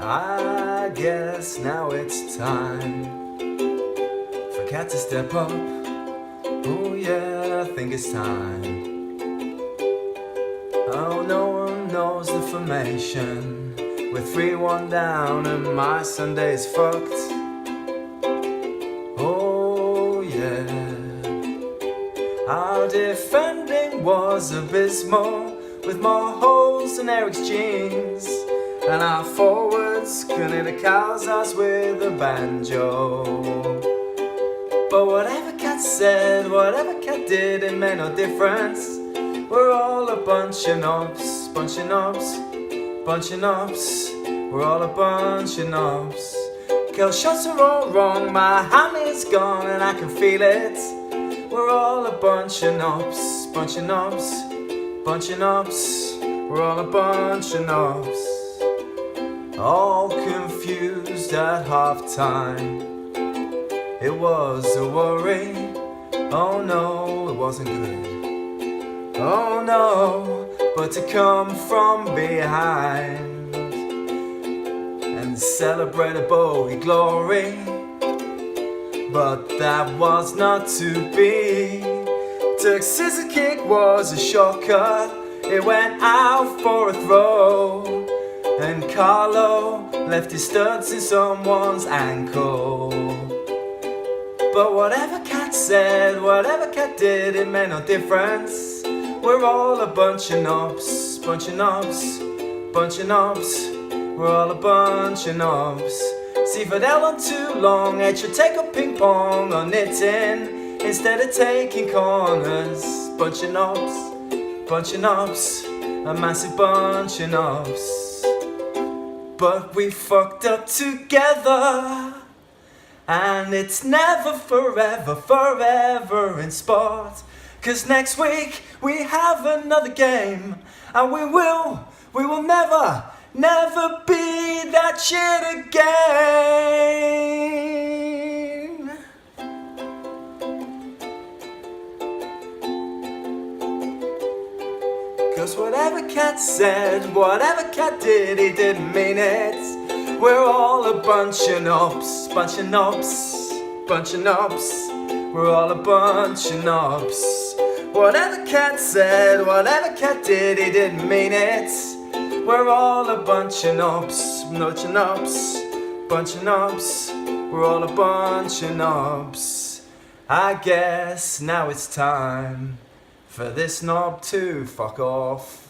I guess now it's time for Cat to step up. Oh yeah, I think it's time. Oh, no one knows the formation. With 3-1 down and my Sunday's fucked. Oh yeah. Our defending was abysmal, with more holes than Eric's jeans. And our forwards couldn't hit the cows us with a banjo. But whatever Cat said, whatever Cat did, it made no difference. We're all a bunch of knobs, bunch of knobs, bunch of knobs. We're all a bunch of knobs. Girl shots are all wrong, my hammy's gone and I can feel it. We're all a bunch of knobs, bunch of knobs, bunch of knobs. We're all a bunch of knobs. All confused at half time. It was a worry. Oh no, it wasn't good. Oh no, but to come from behind and celebrate a Bowie glory. But that was not to be. Turk's scissor kick was a shortcut. It went out for a throw, and Carlo left his studs in someone's ankle. But whatever Cat said, whatever Cat did, it made no difference. We're all a bunch of knobs, bunch of knobs, bunch of knobs. We're all a bunch of knobs. See, if I'd held on too long, it should take up ping pong or knitting instead of taking corners. Bunch of knobs, bunch of knobs, a massive bunch of knobs. But we fucked up together, and it's never forever, forever in sport. 'Cause next week we have another game, and we will never, never be that shit again. 'Cause whatever Cat said, whatever Cat did, he didn't mean it. We're all a bunch of knobs, bunch of knobs, bunch of knobs. We're all a bunch of knobs. Whatever Cat said, whatever Cat did, he didn't mean it. We're all a bunch of knobs, bunch of knobs, bunch of knobs. We're all a bunch of knobs. I guess now it's time for this knob to fuck off.